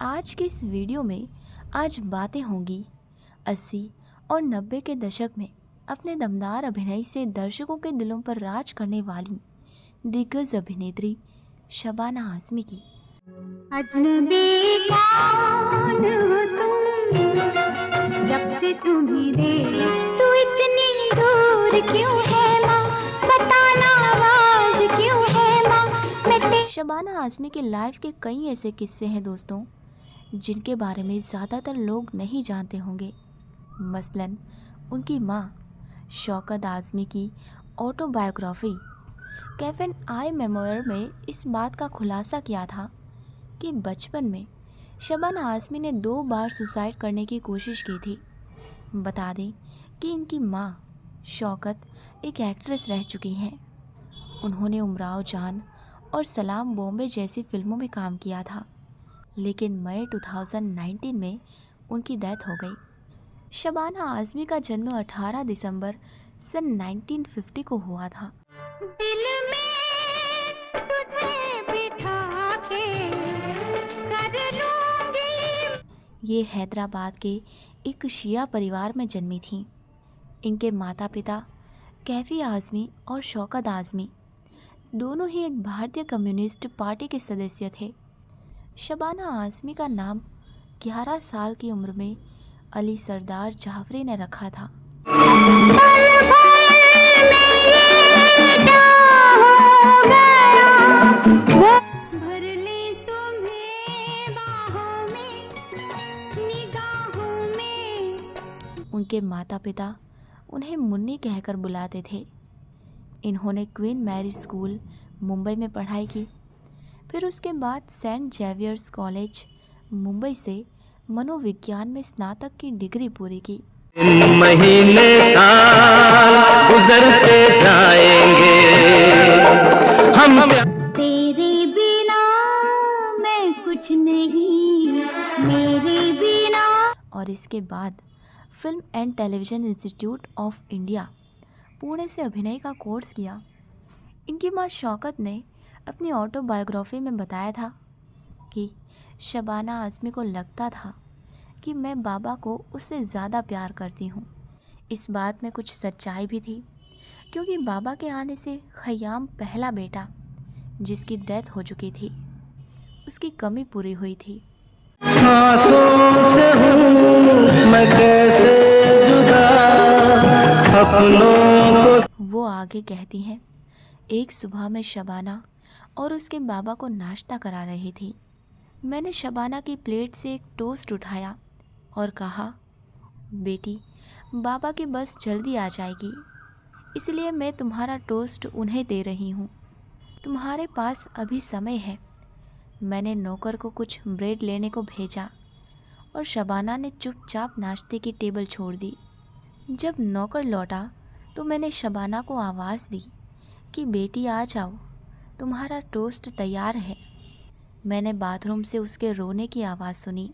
आज की इस वीडियो में आज बातें होंगी 80 और 90 के दशक में अपने दमदार अभिनय से दर्शकों के दिलों पर राज करने वाली दिग्गज अभिनेत्री शबाना आज़मी की। अजनबी कौन हो तुम, जब से तुम्हें देख तू इतनी दूर क्यों है माँ, बताना आवाज क्यों है माँ। शबाना आज़मी के लाइफ के कई ऐसे किस्से हैं दोस्तों जिनके बारे में ज़्यादातर लोग नहीं जानते होंगे। मसलन उनकी माँ शौकत आज़मी की ऑटोबायोग्राफी कैफे आई मेमोयर में इस बात का खुलासा किया था कि बचपन में शबाना आज़मी ने 2 बार सुसाइड करने की कोशिश की थी। बता दें कि इनकी माँ शौकत एक एक्ट्रेस रह चुकी हैं। उन्होंने उमराव जान और सलाम बॉम्बे जैसी फिल्मों में काम किया था, लेकिन मई 2019 में उनकी डेथ हो गई। शबाना आज़मी का जन्म 18 दिसंबर सन 1950 को हुआ था। दिल में तुझे बिठा के कर लूंगी। ये हैदराबाद के एक शिया परिवार में जन्मी थी। इनके माता पिता कैफ़ी आज़मी और शौकत आज़मी दोनों ही एक भारतीय कम्युनिस्ट पार्टी के सदस्य थे। शबाना आज़मी का नाम 11 साल की उम्र में अली सरदार जाफरी ने रखा था। भर ले तुम्हें बाहों में, निगाहों में। उनके माता पिता उन्हें मुन्नी कहकर बुलाते थे। इन्होंने क्वीन मैरी स्कूल मुंबई में पढ़ाई की। फिर उसके बाद सेंट जेवियर्स कॉलेज मुंबई से मनोविज्ञान में स्नातक की डिग्री पूरी की। महीने साल गुजरते जाएंगे, हम तेरे बिना मैं कुछ नहीं, मेरे बिना। और इसके बाद film and television institute of India Pune से अभिनय का कोर्स किया। इनकी माँ शौकत ने अपनी ऑटोबायोग्राफी में बताया था कि शबाना आज़मी को लगता था कि मैं बाबा को उससे ज़्यादा प्यार करती हूँ। इस बात में कुछ सच्चाई भी थी, क्योंकि बाबा के आने से खयाम पहला बेटा जिसकी डेथ हो चुकी थी उसकी कमी पूरी हुई थी। सांसों से हूँ मैं कैसे जुदा, अपनों को। वो आगे कहती हैं, एक सुबह में शबाना और उसके बाबा को नाश्ता करा रही थी। मैंने शबाना की प्लेट से एक टोस्ट उठाया और कहा, बेटी बाबा की बस जल्दी आ जाएगी, इसलिए मैं तुम्हारा टोस्ट उन्हें दे रही हूँ। तुम्हारे पास अभी समय है। मैंने नौकर को कुछ ब्रेड लेने को भेजा और शबाना ने चुपचाप नाश्ते की टेबल छोड़ दी। जब नौकर लौटा तो मैंने शबाना को आवाज़ दी कि बेटी आ जाओ, तुम्हारा टोस्ट तैयार है। मैंने बाथरूम से उसके रोने की आवाज़ सुनी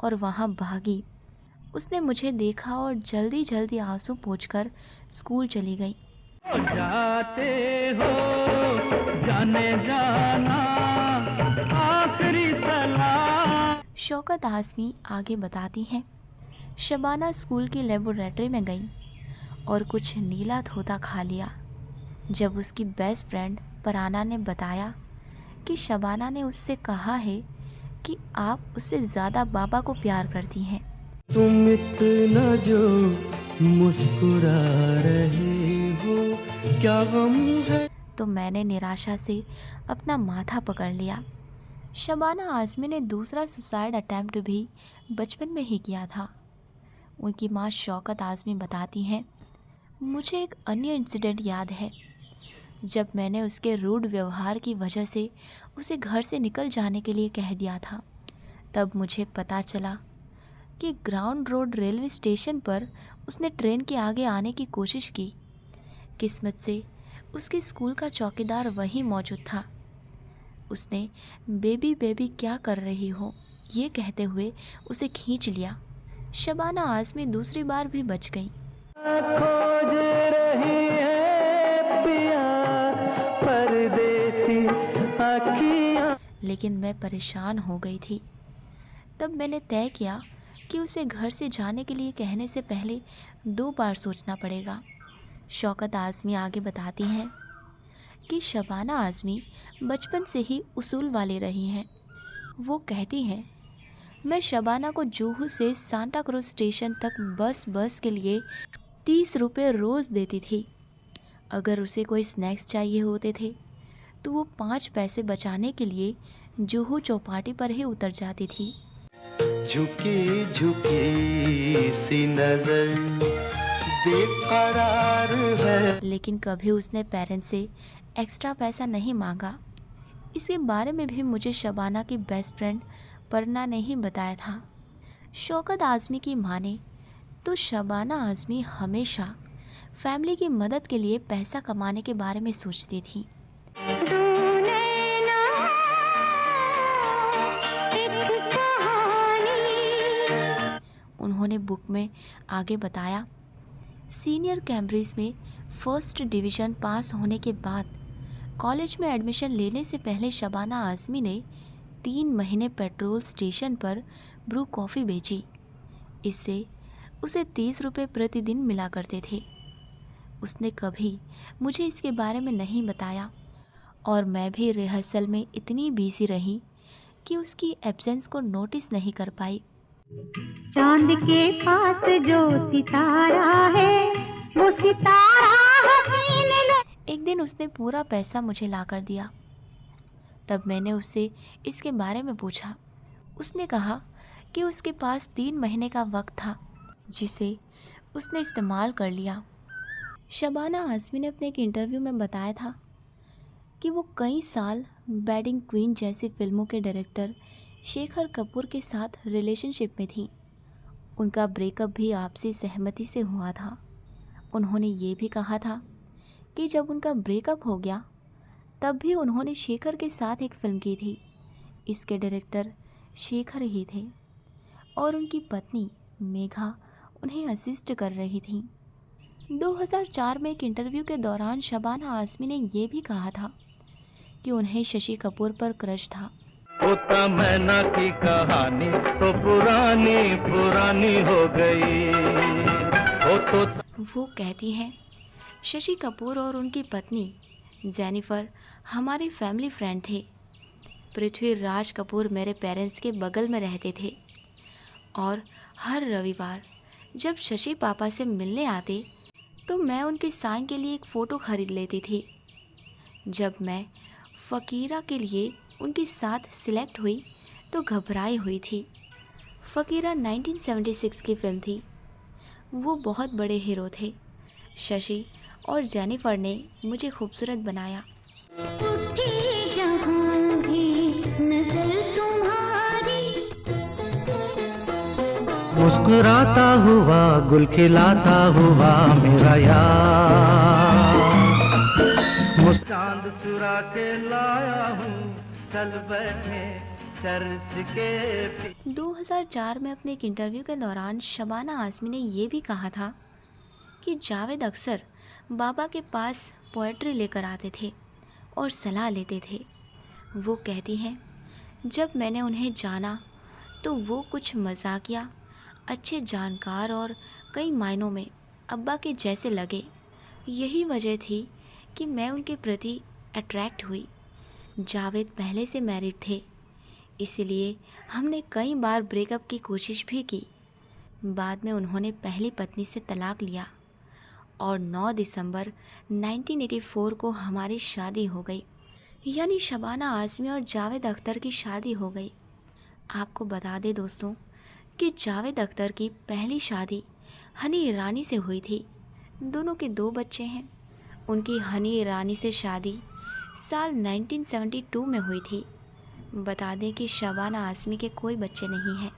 और वहाँ भागी। उसने मुझे देखा और जल्दी जल्दी आंसू पोंछकर स्कूल चली गई। जाते हो जाने जाना, आखिरी सलाम। शौकत आज़मी आगे बताती हैं, शबाना स्कूल की लेबोरेटरी में गई और कुछ नीला धोता खा लिया। जब उसकी बेस्ट फ्रेंड पराना ने बताया कि शबाना ने उससे कहा है कि आप उससे ज़्यादा बाबा को प्यार करती हैं, तुम इतना जो मुस्कुरा रहे हो, क्या गम है। तो मैंने निराशा से अपना माथा पकड़ लिया। शबाना आज़मी ने दूसरा सुसाइड अटैम्प्ट भी बचपन में ही किया था। उनकी माँ शौकत आज़मी बताती हैं, मुझे एक अन्य इंसिडेंट याद है। जब मैंने उसके रूड व्यवहार की वजह से उसे घर से निकल जाने के लिए कह दिया था, तब मुझे पता चला कि ग्राउंड रोड रेलवे स्टेशन पर उसने ट्रेन के आगे आने की कोशिश की। किस्मत से उसके स्कूल का चौकीदार वहीं मौजूद था। उसने बेबी बेबी क्या कर रही हो ये कहते हुए उसे खींच लिया। शबाना आज़मी दूसरी बार भी बच गई। खोज रही है पिया परदेसी आँखियाँ। लेकिन मैं परेशान हो गई थी। तब मैंने तय किया कि उसे घर से जाने के लिए कहने से पहले 2 बार सोचना पड़ेगा। शौकत आज़मी आगे बताती हैं कि शबाना आज़मी बचपन से ही उसूल वाली रही हैं। वो कहती हैं, मैं शबाना को जुहू से सांता क्रूज स्टेशन तक बस के लिए 30 रुपये रोज़ देती थी। अगर उसे कोई स्नैक्स चाहिए होते थे तो वो 5 पैसे बचाने के लिए जुहू चौपाटी पर ही उतर जाती थी। झुकी झुकी सी नजर बेकरार है। लेकिन कभी उसने पेरेंट्स से एक्स्ट्रा पैसा नहीं मांगा। इसके बारे में भी मुझे शबाना की बेस्ट फ्रेंड परना ने ही बताया था। शौकत आज़मी की माने तो शबाना आज़मी हमेशा फैमिली की मदद के लिए पैसा कमाने के बारे में सोचती थी। उन्होंने बुक में आगे बताया, सीनियर कैम्ब्रिज में फर्स्ट डिवीज़न पास होने के बाद कॉलेज में एडमिशन लेने से पहले शबाना आज़मी ने 3 महीने पेट्रोल स्टेशन पर ब्रू कॉफ़ी बेची। इससे उसे 30 रुपये प्रतिदिन मिला करते थे। उसने कभी मुझे इसके बारे में नहीं बताया और मैं भी रिहर्सल में इतनी बिजी रही कि उसकी एब्सेंस को नोटिस नहीं कर पाई। चांद के पास जो सितारा है वो सितारा हसीन एक दिन उसने पूरा पैसा मुझे ला कर दिया। तब मैंने उससे इसके बारे में पूछा। उसने कहा कि उसके पास 3 महीने का वक्त था जिसे उसने इस्तेमाल कर लिया। शबाना आज़मी ने अपने एक इंटरव्यू में बताया था कि वो कई साल वेडिंग क्वीन जैसी फिल्मों के डायरेक्टर शेखर कपूर के साथ रिलेशनशिप में थी। उनका ब्रेकअप भी आपसी सहमति से हुआ था। उन्होंने ये भी कहा था कि जब उनका ब्रेकअप हो गया तब भी उन्होंने शेखर के साथ एक फ़िल्म की थी। इसके डायरेक्टर शेखर ही थे और उनकी पत्नी मेघा उन्हें असिस्ट कर रही थी। 2004 में एक इंटरव्यू के दौरान शबाना आज़मी ने ये भी कहा था कि उन्हें शशि कपूर पर क्रश था। होता मैना की कहानी तो पुरानी हो गई। वो कहती हैं, शशि कपूर और उनकी पत्नी जेनिफर हमारे फैमिली फ्रेंड थे। पृथ्वीराज कपूर मेरे पेरेंट्स के बगल में रहते थे और हर रविवार जब शशि पापा से मिलने आते तो मैं उनके साइन के लिए एक फ़ोटो ख़रीद लेती थी। जब मैं फ़कीरा के लिए उनके साथ सिलेक्ट हुई तो घबराई हुई थी। फ़कीरा 1976 की फ़िल्म थी। वो बहुत बड़े हीरो थे। शशि और जेनिफर ने मुझे खूबसूरत बनाया। उठी जहाँ भी नजर तुम्हारी, मुस्कुराता हुआ गुल खिलाता हुआ मेरा यार, चांद चुरा के लाया हूँ, चल बैठे चर्च के। 2004 में अपने एक इंटरव्यू के दौरान शबाना आज़मी ने ये भी कहा था कि जावेद अक्सर बाबा के पास पोएट्री लेकर आते थे और सलाह लेते थे। वो कहती हैं, जब मैंने उन्हें जाना तो वो कुछ मजाकिया, अच्छे जानकार और कई मायनों में अब्बा के जैसे लगे। यही वजह थी कि मैं उनके प्रति अट्रैक्ट हुई। जावेद पहले से मैरिड थे, इसलिए हमने कई बार ब्रेकअप की कोशिश भी की। बाद में उन्होंने पहली पत्नी से तलाक लिया और 9 दिसंबर 1984 को हमारी शादी हो गई। यानी शबाना आज़मी और जावेद अख्तर की शादी हो गई। आपको बता दें दोस्तों कि जावेद अख्तर की पहली शादी हनी ईरानी से हुई थी। दोनों के 2 बच्चे हैं। उनकी हनी ईरानी से शादी साल 1972 में हुई थी। बता दें कि शबाना आज़मी के कोई बच्चे नहीं हैं।